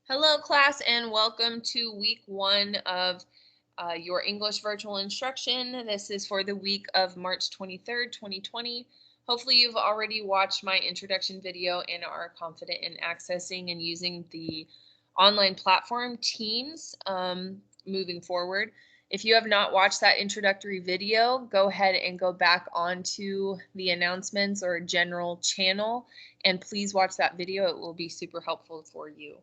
Hello class and welcome to week 1 of your English virtual instruction. This is for the week of March 23rd, 2020. Hopefully you've already watched my introduction video and are confident in accessing and using the online platform Teams moving forward. If you have not watched that introductory video, go ahead and go back onto the announcements or general channel and please watch that video. It will be super helpful for you.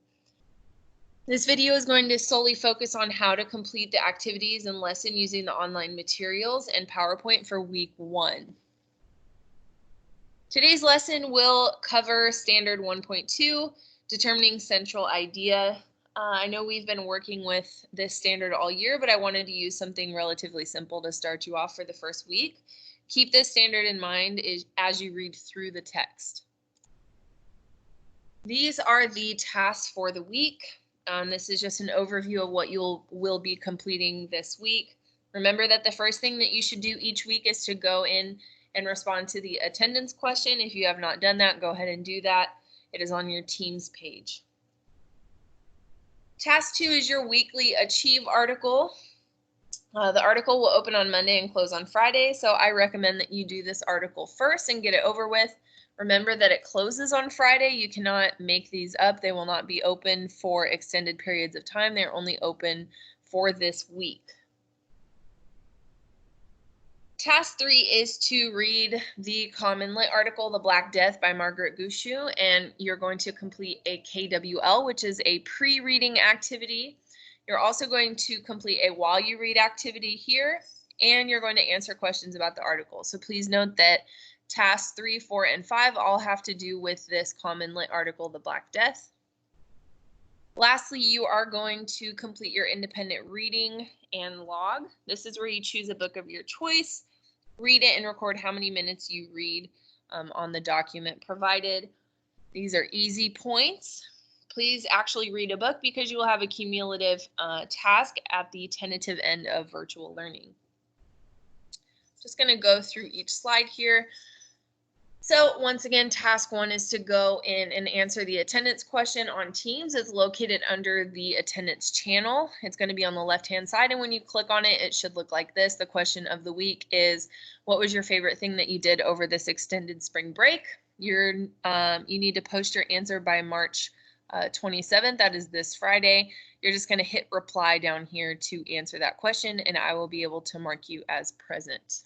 This video is going to solely focus on how to complete the activities and lesson using the online materials and PowerPoint for week 1. Today's lesson will cover standard 1.2, determining central idea. I know we've been working with this standard all year, but I wanted to use something relatively simple to start you off for the first week. Keep this standard in mind as you read through the text. These are the tasks for the week. This is just an overview of what will be completing this week. Remember that the first thing that you should do each week is to go in and respond to the attendance question. If you have not done that, go ahead and do that. It is on your Teams page. Task 2 is your weekly Achieve article. The article will open on Monday and close on Friday, so I recommend that you do this article first and get it over with. Remember that it closes on Friday. You cannot make these up. They will not be open for extended periods of time. They're only open for this week. Task 3 is to read the common lit article, The Black Death by Margaret Gushu, and you're going to complete a KWL, which is a pre-reading activity. You're also going to complete a while you read activity here, and you're going to answer questions about the article. So please note that tasks 3, 4, and 5 all have to do with this common lit article, The Black Death. Lastly, you are going to complete your independent reading and log. This is where you choose a book of your choice, read it, and record how many minutes you read on the document provided. These are easy points. Please actually read a book because you will have a cumulative task at the tentative end of virtual learning. Just going to go through each slide here. So once again, task 1 is to go in and answer the attendance question on Teams. It's located under the attendance channel. It's going to be on the left-hand side, and when you click on it, it should look like this. The question of the week is, what was your favorite thing that you did over this extended spring break? You need to post your answer by March 27th. That is this Friday. You're just going to hit reply down here to answer that question, and I will be able to mark you as present.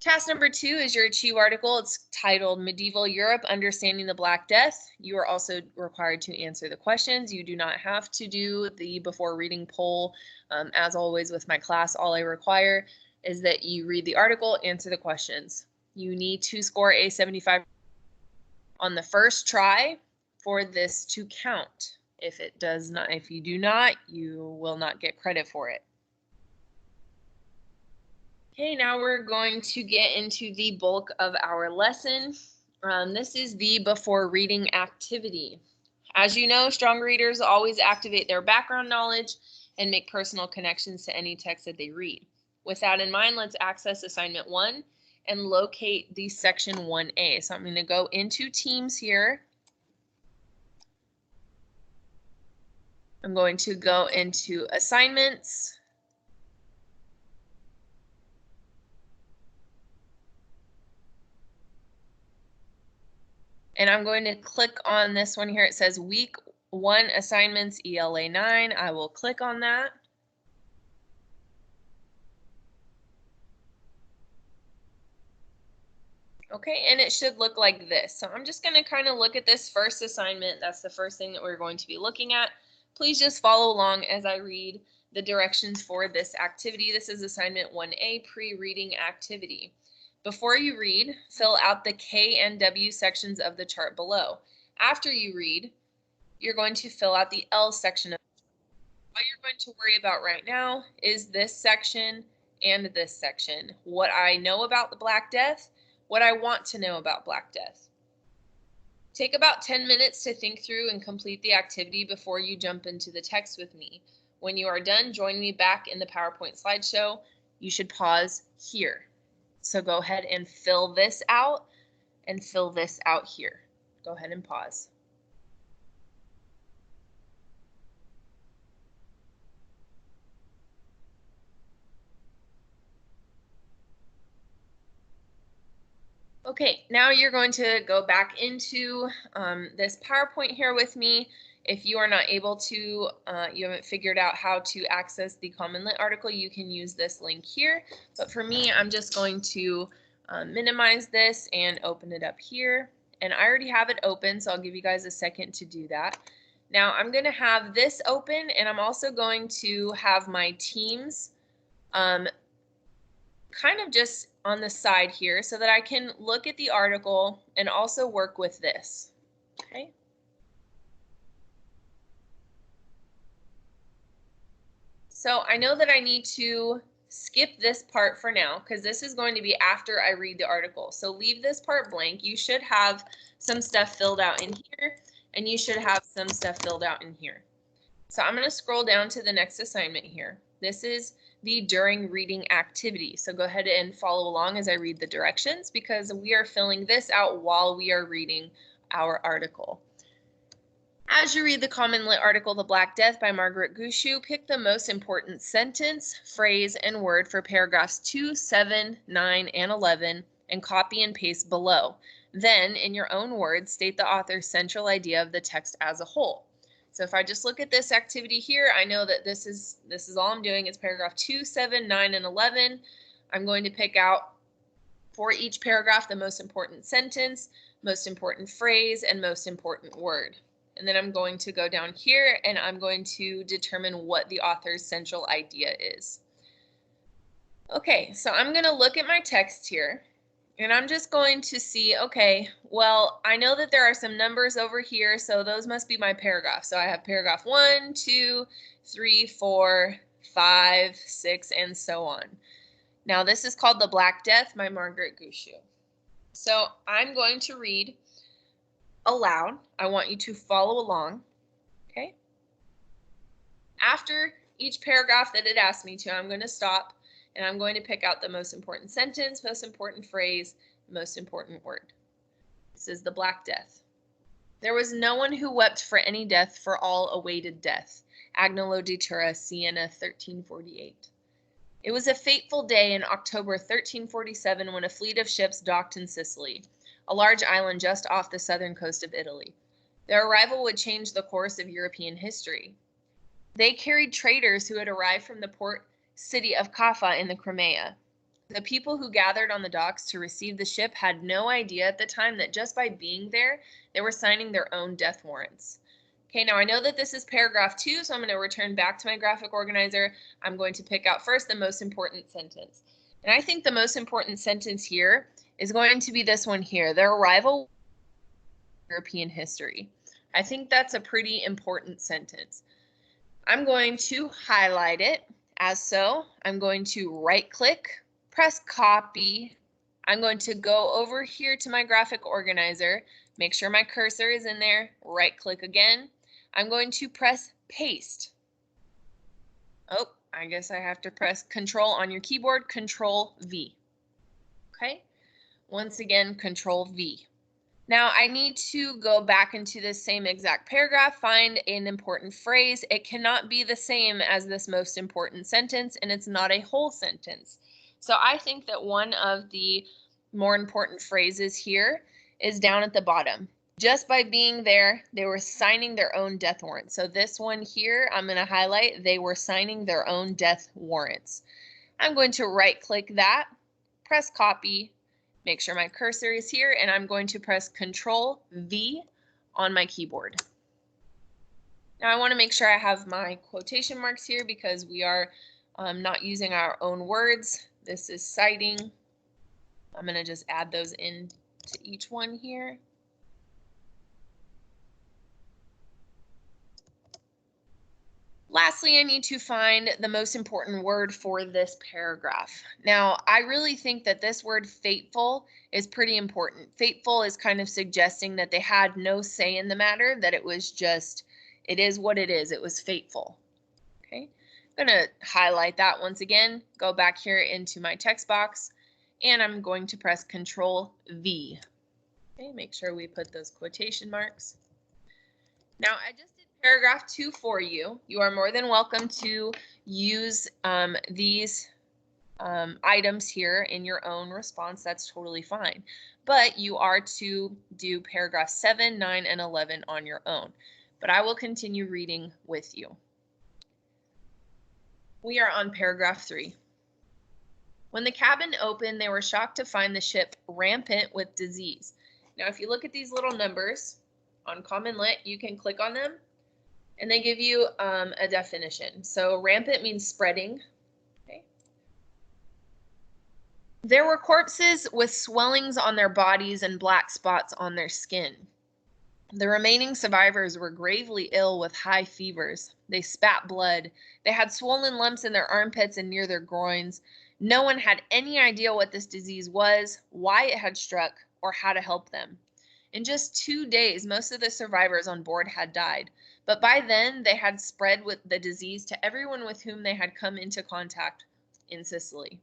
Task number 2 is your Achieve article. It's titled Medieval Europe, Understanding the Black Death. You are also required to answer the questions. You do not have to do the before reading poll. As always with my class, all I require is that you read the article, answer the questions. You need to score a 75 on the first try for this to count. If you do not, you will not get credit for it. Okay, now we're going to get into the bulk of our lesson. This is the before reading activity. As you know, strong readers always activate their background knowledge and make personal connections to any text that they read. With that in mind, let's access assignment 1 and locate the section 1A. So I'm going to go into Teams here. I'm going to go into assignments. And I'm going to click on this one here. It says week 1 assignments ELA 9. I will click on that. Okay, and it should look like this. So I'm just going to kind of look at this first assignment. That's the first thing that we're going to be looking at. Please just follow along as I read the directions for this activity. This is assignment 1A, pre-reading activity. Before you read, fill out the K and W sections of the chart below. After you read, you're going to fill out the L section. All you're going to worry about right now is this section and this section. What I know about the Black Death, what I want to know about Black Death. Take about 10 minutes to think through and complete the activity before you jump into the text with me. When you are done, join me back in the PowerPoint slideshow. You should pause here. So go ahead and fill this out and fill this out here. Go ahead and pause. Okay, now you're going to go back into this PowerPoint here with me. If you are not able to, you haven't figured out how to access the Common Lit article, you can use this link here. But for me, I'm just going to minimize this and open it up here. And I already have it open, so I'll give you guys a second to do that. Now I'm going to have this open, and I'm also going to have my teams kind of just on the side here so that I can look at the article and also work with this. Okay. So I know that I need to skip this part for now because this is going to be after I read the article. So leave this part blank. You should have some stuff filled out in here, and you should have some stuff filled out in here. So I'm going to scroll down to the next assignment here. This is the during reading activity. So go ahead and follow along as I read the directions because we are filling this out while we are reading our article. As you read the Common Lit article, The Black Death by Margaret Gushue, pick the most important sentence, phrase, and word for paragraphs 2, 7, 9, and 11 and copy and paste below. Then, in your own words, state the author's central idea of the text as a whole. So if I just look at this activity here, I know that this is all I'm doing. It's paragraph 2, 7, 9, and 11. I'm going to pick out for each paragraph the most important sentence, most important phrase, and most important word. And then I'm going to go down here and I'm going to determine what the author's central idea is. Okay, so I'm going to look at my text here. And I'm just going to see, okay, well, I know that there are some numbers over here, so those must be my paragraphs. So I have paragraph 1, 2, 3, 4, 5, 6, and so on. Now this is called The Black Death by Margaret Gushue. So I'm going to read aloud. I want you to follow along, okay? After each paragraph that it asked me to, I'm going to stop. And I'm going to pick out the most important sentence, most important phrase, most important word. This is The Black Death. There was no one who wept for any death, for all awaited death. Agnolo di Tura, Siena, 1348. It was a fateful day in October 1347 when a fleet of ships docked in Sicily, a large island just off the southern coast of Italy. Their arrival would change the course of European history. They carried traders who had arrived from the port city of Kaffa in the Crimea. The people who gathered on the docks to receive the ship had no idea at the time that just by being there, they were signing their own death warrants. Okay, now I know that this is paragraph 2, so I'm going to return back to my graphic organizer. I'm going to pick out first the most important sentence. And I think the most important sentence here is going to be this one here, their arrival in European history. I think that's a pretty important sentence. I'm going to highlight it. As so, I'm going to right-click, press copy. I'm going to go over here to my graphic organizer, make sure my cursor is in there, right-click again. I'm going to press paste. Oh, I guess I have to press Control on your keyboard, Control V. Okay, once again, Control V. Now I need to go back into this same exact paragraph, find an important phrase. It cannot be the same as this most important sentence, and it's not a whole sentence. So I think that one of the more important phrases here is down at the bottom. Just by being there, they were signing their own death warrants. So this one here, I'm going to highlight, they were signing their own death warrants. I'm going to right-click that, press copy, make sure my cursor is here, and I'm going to press Control V on my keyboard. Now I want to make sure I have my quotation marks here because we are not using our own words. This is citing. I'm going to just add those in to each one here. Lastly, I need to find the most important word for this paragraph. Now, I really think that this word fateful is pretty important. Fateful is kind of suggesting that they had no say in the matter, that it was just, it is what it is. It was fateful. Okay, I'm going to highlight that once again, go back here into my text box, and I'm going to press Control V. Okay, make sure we put those quotation marks. Now, I just did paragraph 2 for you. You are more than welcome to use these items here in your own response, that's totally fine. But you are to do paragraphs 7, 9, and 11 on your own. But I will continue reading with you. We are on paragraph 3. When the cabin opened, they were shocked to find the ship rampant with disease. Now, if you look at these little numbers on Common Lit, you can click on them, and they give you a definition. So rampant means spreading. Okay. There were corpses with swellings on their bodies and black spots on their skin. The remaining survivors were gravely ill with high fevers. They spat blood. They had swollen lumps in their armpits and near their groins. No one had any idea what this disease was, why it had struck, or how to help them. In just 2 days, most of the survivors on board had died, but by then they had spread with the disease to everyone with whom they had come into contact in Sicily.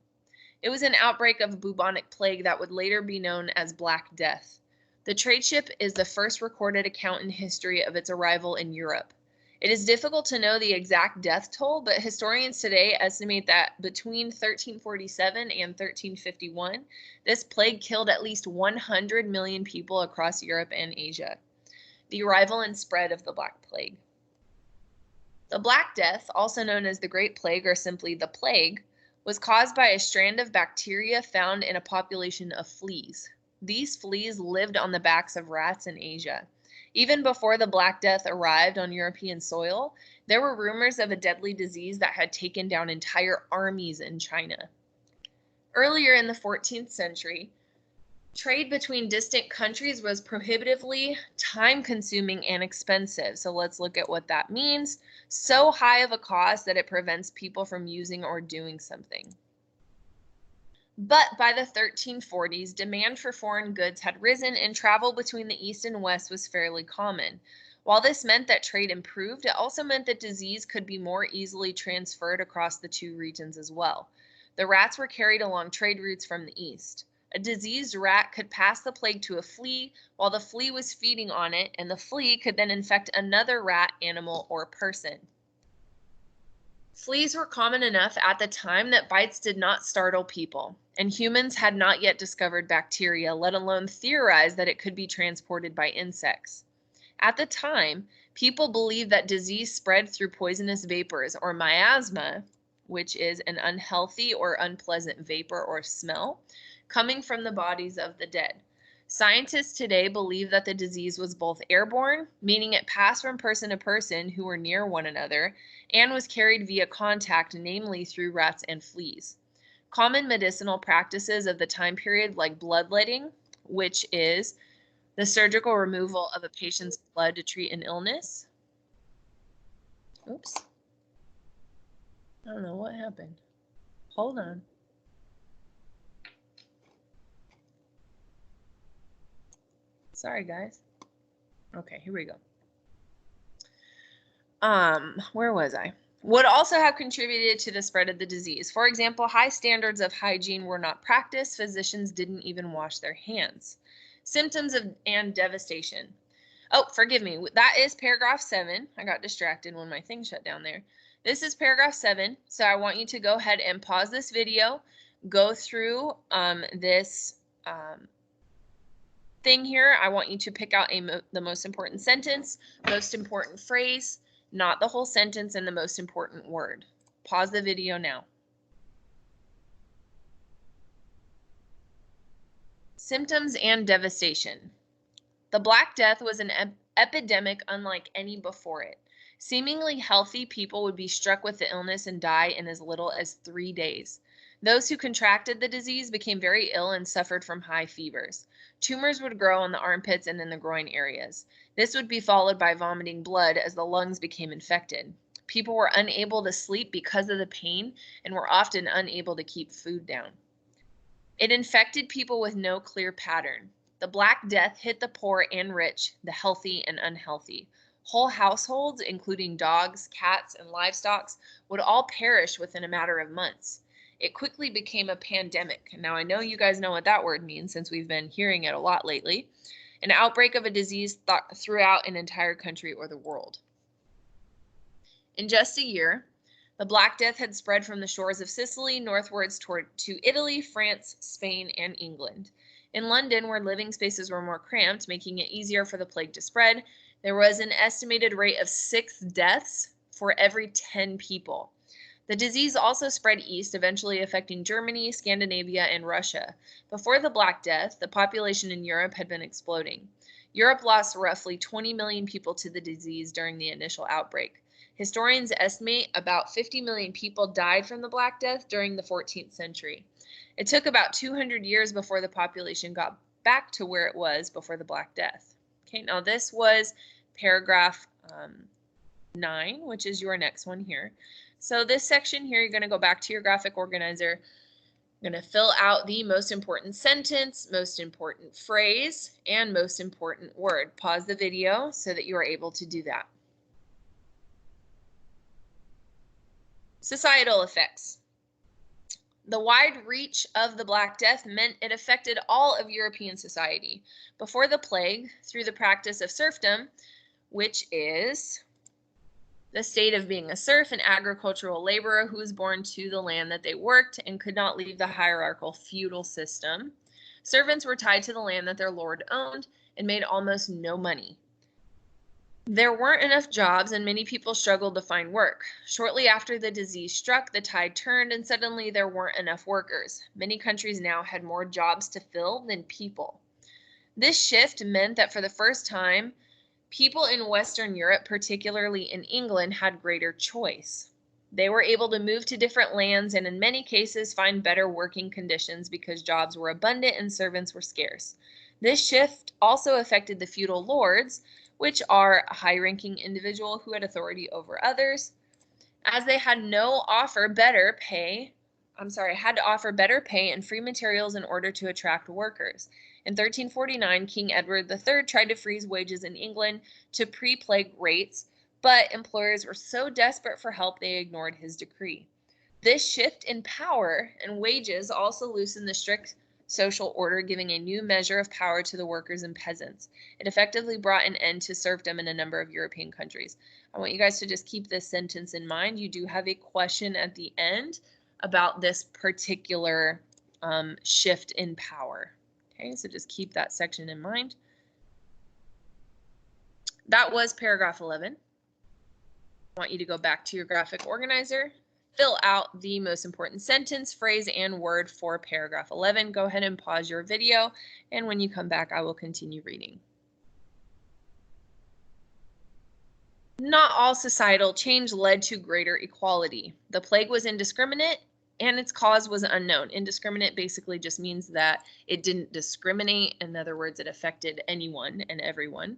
It was an outbreak of bubonic plague that would later be known as Black Death. The trade ship is the first recorded account in history of its arrival in Europe. It is difficult to know the exact death toll, but historians today estimate that between 1347 and 1351, this plague killed at least 100 million people across Europe and Asia. The arrival and spread of the Black Plague. The Black Death, also known as the Great Plague or simply the plague, was caused by a strand of bacteria found in a population of fleas. These fleas lived on the backs of rats in Asia. Even before the Black Death arrived on European soil, there were rumors of a deadly disease that had taken down entire armies in China. Earlier in the 14th century, trade between distant countries was prohibitively time-consuming and expensive. So let's look at what that means. So high of a cost that it prevents people from using or doing something. But by the 1340s, demand for foreign goods had risen and travel between the East and West was fairly common. While this meant that trade improved, it also meant that disease could be more easily transferred across the two regions as well. The rats were carried along trade routes from the East. A diseased rat could pass the plague to a flea while the flea was feeding on it, and the flea could then infect another rat, animal, or person. Fleas were common enough at the time that bites did not startle people, and humans had not yet discovered bacteria, let alone theorized that it could be transported by insects. At the time, people believed that disease spread through poisonous vapors or miasma, which is an unhealthy or unpleasant vapor or smell, coming from the bodies of the dead. Scientists today believe that the disease was both airborne, meaning it passed from person to person who were near one another, and was carried via contact, namely through rats and fleas. Common medicinal practices of the time period, like bloodletting, which is the surgical removal of a patient's blood to treat an illness. Oops. I don't know what happened. Hold on. Sorry, guys. Okay, here we go. Where was I? Would also have contributed to the spread of the disease. For example, high standards of hygiene were not practiced. Physicians didn't even wash their hands. Symptoms and devastation. Oh, forgive me. That is paragraph 7. I got distracted when my thing shut down there. This is paragraph 7. So I want you to go ahead and pause this video, go through this thing here. I want you to pick out the most important sentence, most important phrase, not the whole sentence, and the most important word. Pause the video now. Symptoms and devastation. The Black Death was an epidemic unlike any before it. Seemingly healthy people would be struck with the illness and die in as little as 3 days. Those who contracted the disease became very ill and suffered from high fevers. Tumors would grow on the armpits and in the groin areas. This would be followed by vomiting blood as the lungs became infected. People were unable to sleep because of the pain and were often unable to keep food down. It infected people with no clear pattern. The Black Death hit the poor and rich, the healthy and unhealthy. Whole households, including dogs, cats, and livestock, would all perish within a matter of months. It quickly became a pandemic. Now, I know you guys know what that word means since we've been hearing it a lot lately. An outbreak of a disease throughout an entire country or the world. In just a year, The Black Death had spread from the shores of Sicily northwards to Italy, France, Spain, and England. In London, where living spaces were more cramped, making it easier for the plague to spread, there was an estimated rate of 6 deaths for every 10 people. The disease also spread east, eventually affecting Germany, Scandinavia, and Russia. Before the Black Death, the population in Europe had been exploding. Europe lost roughly 20 million people to the disease during the initial outbreak. Historians estimate about 50 million people died from the Black Death during the 14th century. It took about 200 years before the population got back to where it was before the Black Death. Okay, now this was paragraph 9, which is your next one here. So this section here, you're going to go back to your graphic organizer. You're going to fill out the most important sentence, most important phrase, and most important word. Pause the video so that you are able to do that. Societal effects. The wide reach of the Black Death meant it affected all of European society. Before the plague, through the practice of serfdom, which is the state of being a serf, an agricultural laborer who was born to the land that they worked and could not leave the hierarchical feudal system. Servants were tied to the land that their lord owned and made almost no money. There weren't enough jobs and many people struggled to find work. Shortly after the disease struck, the tide turned and suddenly there weren't enough workers. Many countries now had more jobs to fill than people. This shift meant that for the first time, people in Western Europe, particularly in England, had greater choice. They were able to move to different lands and in many cases find better working conditions because jobs were abundant and servants were scarce. This shift also affected the feudal lords, which are a high-ranking individual who had authority over others, as they had to offer better pay and free materials in order to attract workers. In 1349, King Edward III tried to freeze wages in England to pre-plague rates, but employers were so desperate for help they ignored his decree. This shift in power and wages also loosened the strict social order, giving a new measure of power to the workers and peasants. It effectively brought an end to serfdom in a number of European countries. I want you guys to just keep this sentence in mind. You do have a question at the end about this particular shift in power. Okay, so just keep that section in mind. That was paragraph 11. I want you to go back to your graphic organizer, fill out the most important sentence, phrase, and word for paragraph 11. Go ahead and pause your video, and when you come back, I will continue reading. Not all societal change led to greater equality. The plague was indiscriminate, and its cause was unknown. Indiscriminate basically just means that it didn't discriminate. In other words, it affected anyone and everyone.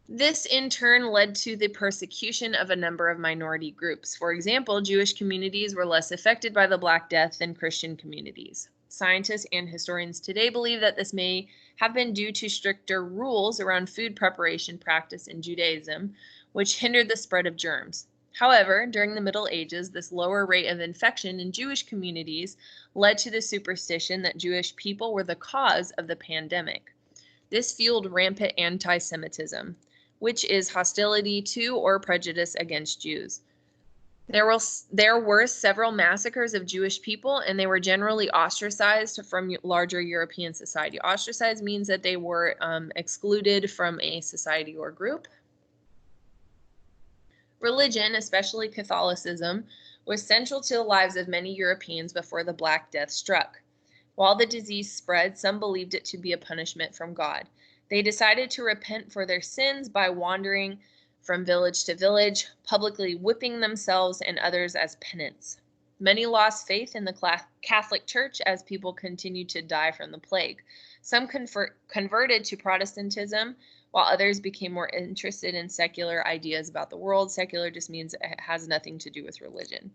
This in turn led to the persecution of a number of minority groups. For example, Jewish communities were less affected by the Black Death than Christian communities. Scientists and historians today believe that this may have been due to stricter rules around food preparation practice in Judaism, which hindered the spread of germs. However, during the Middle Ages, this lower rate of infection in Jewish communities led to the superstition that Jewish people were the cause of the pandemic. This fueled rampant anti-Semitism, which is hostility to or prejudice against Jews. There were several massacres of Jewish people, and they were generally ostracized from larger European society. Ostracized means that they were excluded from a society or group. Religion, especially Catholicism, was central to the lives of many Europeans before the Black Death struck. While the disease spread, some believed it to be a punishment from God. They decided to repent for their sins by wandering from village to village, publicly whipping themselves and others as penance. Many lost faith in the Catholic Church as people continued to die from the plague. Some converted to Protestantism, while others became more interested in secular ideas about the world. Secular just means it has nothing to do with religion.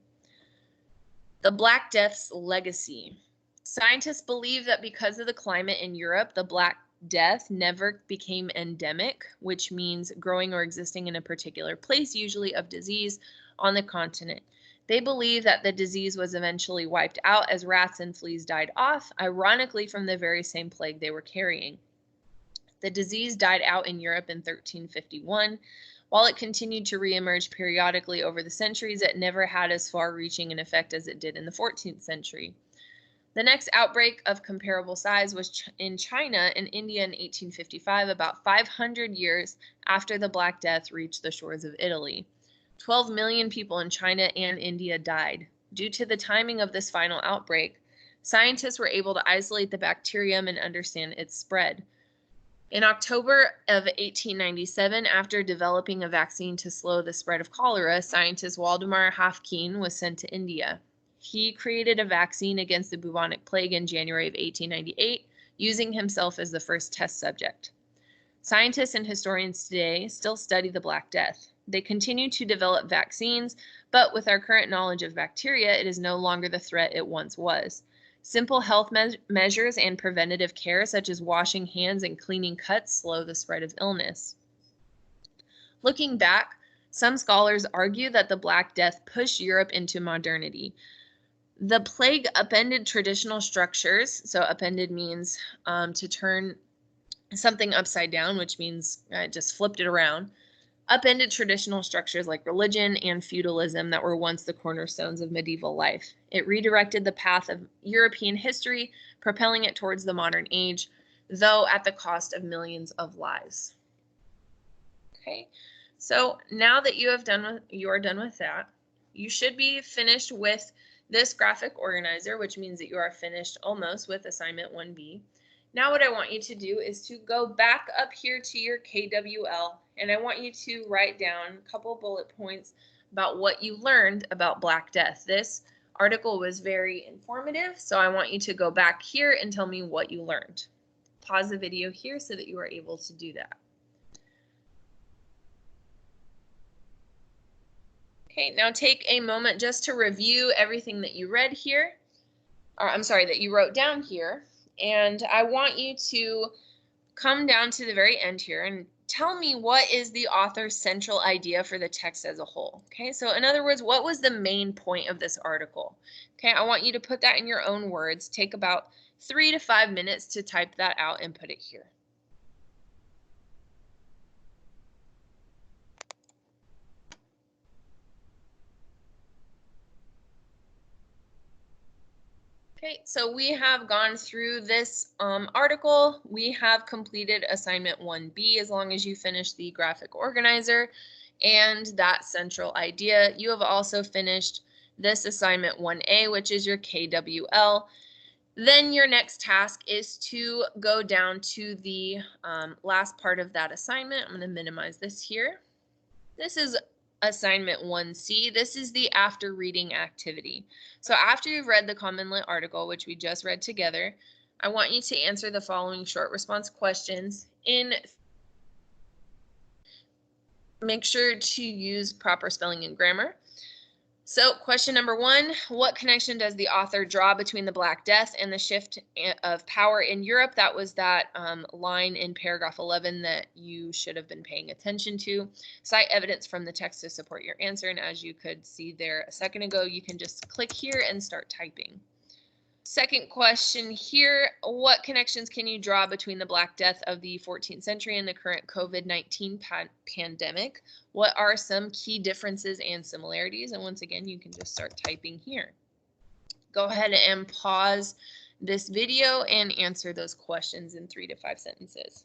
The Black Death's legacy. Scientists believe that because of the climate in Europe, the Black Death never became endemic, which means growing or existing in a particular place, usually of disease, on the continent. They believe that the disease was eventually wiped out as rats and fleas died off, ironically from the very same plague they were carrying. The disease died out in Europe in 1351, While it continued to reemerge periodically over the centuries, it never had as far-reaching an effect as it did in the 14th century. The next outbreak of comparable size was in China and India in 1855, about 500 years after the Black Death reached the shores of Italy. 12 million people in China and India died. Due to the timing of this final outbreak, scientists were able to isolate the bacterium and understand its spread. In October of 1897, after developing a vaccine to slow the spread of cholera, scientist Waldemar Haffkine was sent to India. He created a vaccine against the bubonic plague in January of 1898, using himself as the first test subject. Scientists and historians today still study the Black Death. They continue to develop vaccines, but with our current knowledge of bacteria, it is no longer the threat it once was. Simple health measures and preventative care, such as washing hands and cleaning cuts, slow the spread of illness. Looking back, some scholars argue that the Black Death pushed Europe into modernity. The plague upended traditional structures, so upended means to turn something upside down, which means just flipped it around. Upended traditional structures like religion and feudalism that were once the cornerstones of medieval life. It redirected the path of European history, propelling it towards the modern age, though at the cost of millions of lives. Okay, so now that you are done with that, you should be finished with this graphic organizer, which means that you are finished almost with assignment 1B. Now what I want you to do is to go back up here to your KWL, and I want you to write down a couple bullet points about what you learned about Black Death. This article was very informative, so I want you to go back here and tell me what you learned. Pause the video here so that you are able to do that. Okay, now take a moment just to review everything that you read here, or I'm sorry, that you wrote down here. And I want you to come down to the very end here and tell me what is the author's central idea for the text as a whole. Okay, so in other words, what was the main point of this article? Okay, I want you to put that in your own words. Take about 3 to 5 minutes to type that out and put it here. Okay, so we have gone through this article. We have completed assignment 1B as long as you finish the graphic organizer and that central idea. You have also finished this assignment 1A, which is your KWL. Then your next task is to go down to the last part of that assignment. I'm going to minimize this here. This is assignment 1C. This is the after reading activity. So after you've read the Common Lit article, which we just read together, I want you to answer the following short response questions. Make sure to use proper spelling and grammar. So question number 1, what connection does the author draw between the Black Death and the shift of power in Europe? That was that line in paragraph 11 that you should have been paying attention to. Cite evidence from the text to support your answer. And as you could see there a second ago, you can just click here and start typing. Second question here, what connections can you draw between the Black Death of the 14th century and the current COVID-19 pandemic? What are some key differences and similarities? And once again, you can just start typing here. Go ahead and pause this video and answer those questions in 3 to 5 sentences.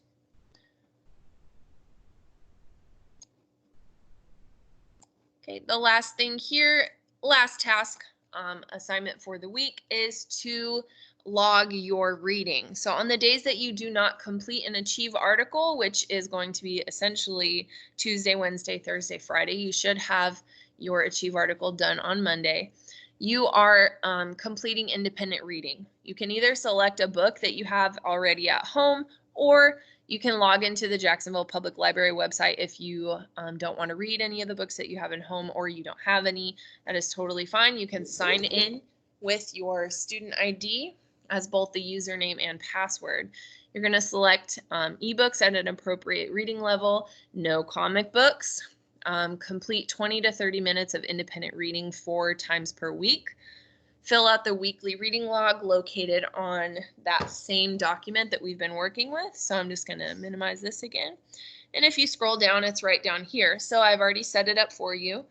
Okay, the last thing here, last task, assignment for the week is to log your reading. So on the days that you do not complete an Achieve article, which is going to be essentially Tuesday, Wednesday, Thursday, Friday, you should have your Achieve article done on Monday. You are completing independent reading. You can either select a book that you have already at home, or you can log into the Jacksonville Public Library website if you don't want to read any of the books that you have at home, or you don't have any. That is totally fine. You can sign in with your student ID as both the username and password. You're going to select ebooks at an appropriate reading level, no comic books, complete 20 to 30 minutes of independent reading 4 times per week. Fill out the weekly reading log located on that same document that we've been working with. So I'm just going to minimize this again. And if you scroll down, it's right down here. So I've already set it up for you.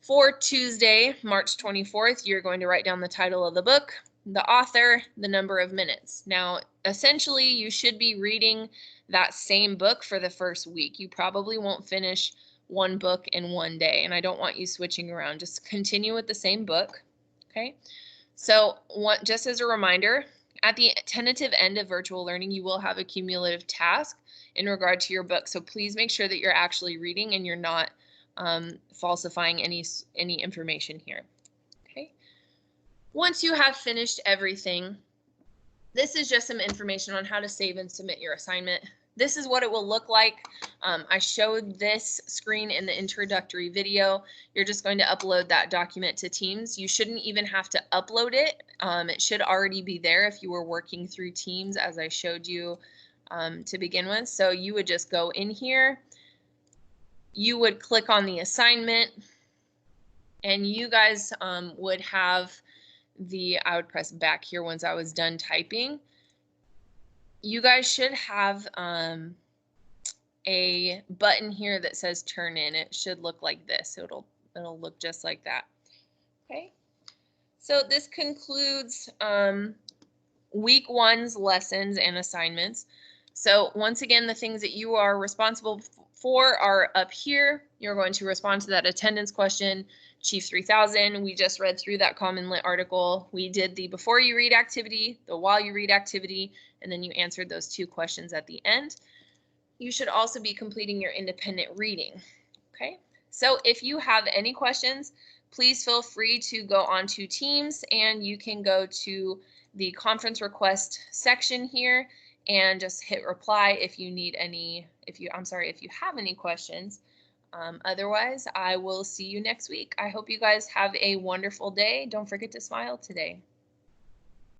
For Tuesday, March 24th, you're going to write down the title of the book, the author, the number of minutes. Now, essentially, you should be reading that same book for the first week. You probably won't finish one book in one day, and I don't want you switching around. Just continue with the same book, okay? So just as a reminder, at the tentative end of virtual learning, you will have a cumulative task in regard to your book. So please make sure that you're actually reading and you're not falsifying any information here. Okay. Once you have finished everything, this is just some information on how to save and submit your assignment. This is what it will look like. I showed this screen in the introductory video. You're just going to upload that document to Teams. You shouldn't even have to upload it. It should already be there if you were working through Teams, as I showed you to begin with. So you would just go in here. You would click on the assignment, and you guys would have I would press back here once I was done typing. You guys should have a button here that says turn in. It should look like this. So it'll look just like that. Okay. So this concludes week 1's lessons and assignments. So once again, the things that you are responsible for are up here. You're going to respond to that attendance question, Chief 3000. We just read through that Common Lit article. We did the before you read activity, the while you read activity, and then you answered those 2 questions at the end. You should also be completing your independent reading. Okay, so if you have any questions, please feel free to go onto Teams, and you can go to the conference request section here and just hit reply if you need any, if you have any questions. Otherwise, I will see you next week. I hope you guys have a wonderful day. Don't forget to smile today.